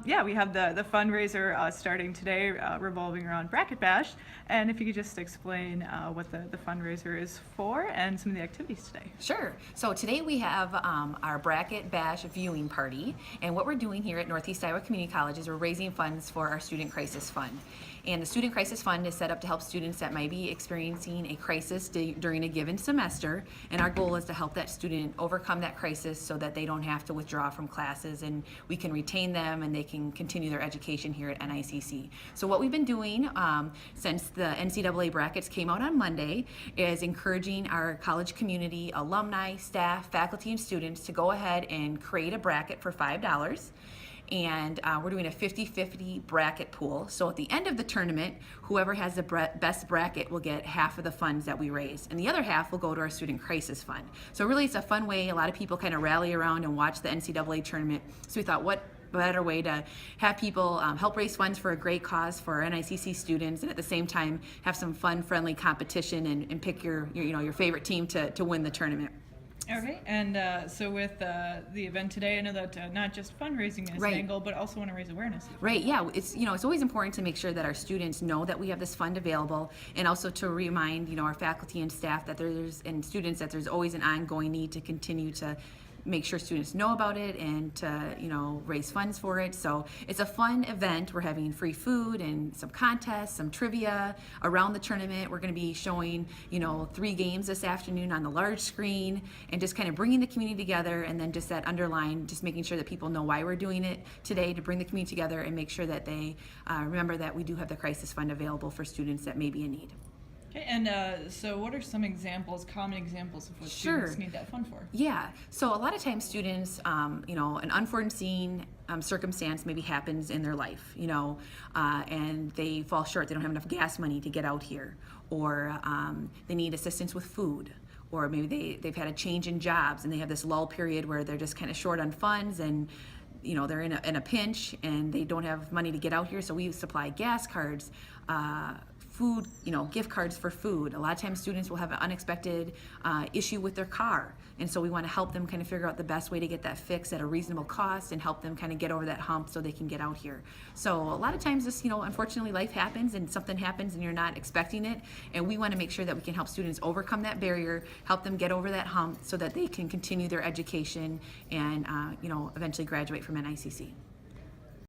Yeah, we have the fundraiser starting today, revolving around Bracket Bash. And if you could just explain what the fundraiser is for and some of the activities today. Sure. So today we have our Bracket Bash viewing party, and what we're doing here at Northeast Iowa Community College is we're raising funds for our Student Crisis Fund. And the Student Crisis Fund is set up to help students that might be experiencing a crisis during a given semester, and our goal is to help that student overcome that crisis so that they don't have to withdraw from classes and we can retain them and they can continue their education here at NICC. So what we've been doing since the NCAA brackets came out on Monday is encouraging our college community, alumni, staff, faculty, and students to go ahead and create a bracket for $5. And we're doing a 50-50 bracket pool. So at the end of the tournament, whoever has the best bracket will get half of the funds that we raise, and the other half will go to our Student Crisis Fund. So really it's a fun way. A lot of people kind of rally around and watch the NCAA tournament. So we thought, what better way to have people help raise funds for a great cause for our NICC students, and at the same time have some fun, friendly competition and pick your favorite team to win the tournament. Okay, and so with the event today, I know that not just fundraising is Right. an angle, but also want to raise awareness. Right, yeah, it's always important to make sure that our students know that we have this fund available, and also to remind our faculty and staff that students that there's always an ongoing need to continue to make sure students know about it and to raise funds for it. So it's a fun event. We're having free food and some contests, some trivia around the tournament. We're going to be showing 3 games this afternoon on the large screen, and just kind of bringing the community together, and then just that underline, just making sure that people know why we're doing it today, to bring the community together and make sure that they remember that we do have the crisis fund available for students that may be in need. Okay, and so what are some common examples of what students need that fund for? Yeah, so a lot of times students, an unforeseen circumstance maybe happens in their life, and they fall short. They don't have enough gas money to get out here, or they need assistance with food, or maybe they've had a change in jobs and they have this lull period where they're just kind of short on funds, and they're in a pinch and they don't have money to get out here. So we supply gas cards, food, gift cards for food. A lot of times students will have an unexpected issue with their car, and so we want to help them kind of figure out the best way to get that fixed at a reasonable cost and help them kind of get over that hump so they can get out here. So a lot of times this, unfortunately life happens and something happens and you're not expecting it, and we want to make sure that we can help students overcome that barrier, help them get over that hump so that they can continue their education and eventually graduate from NICC.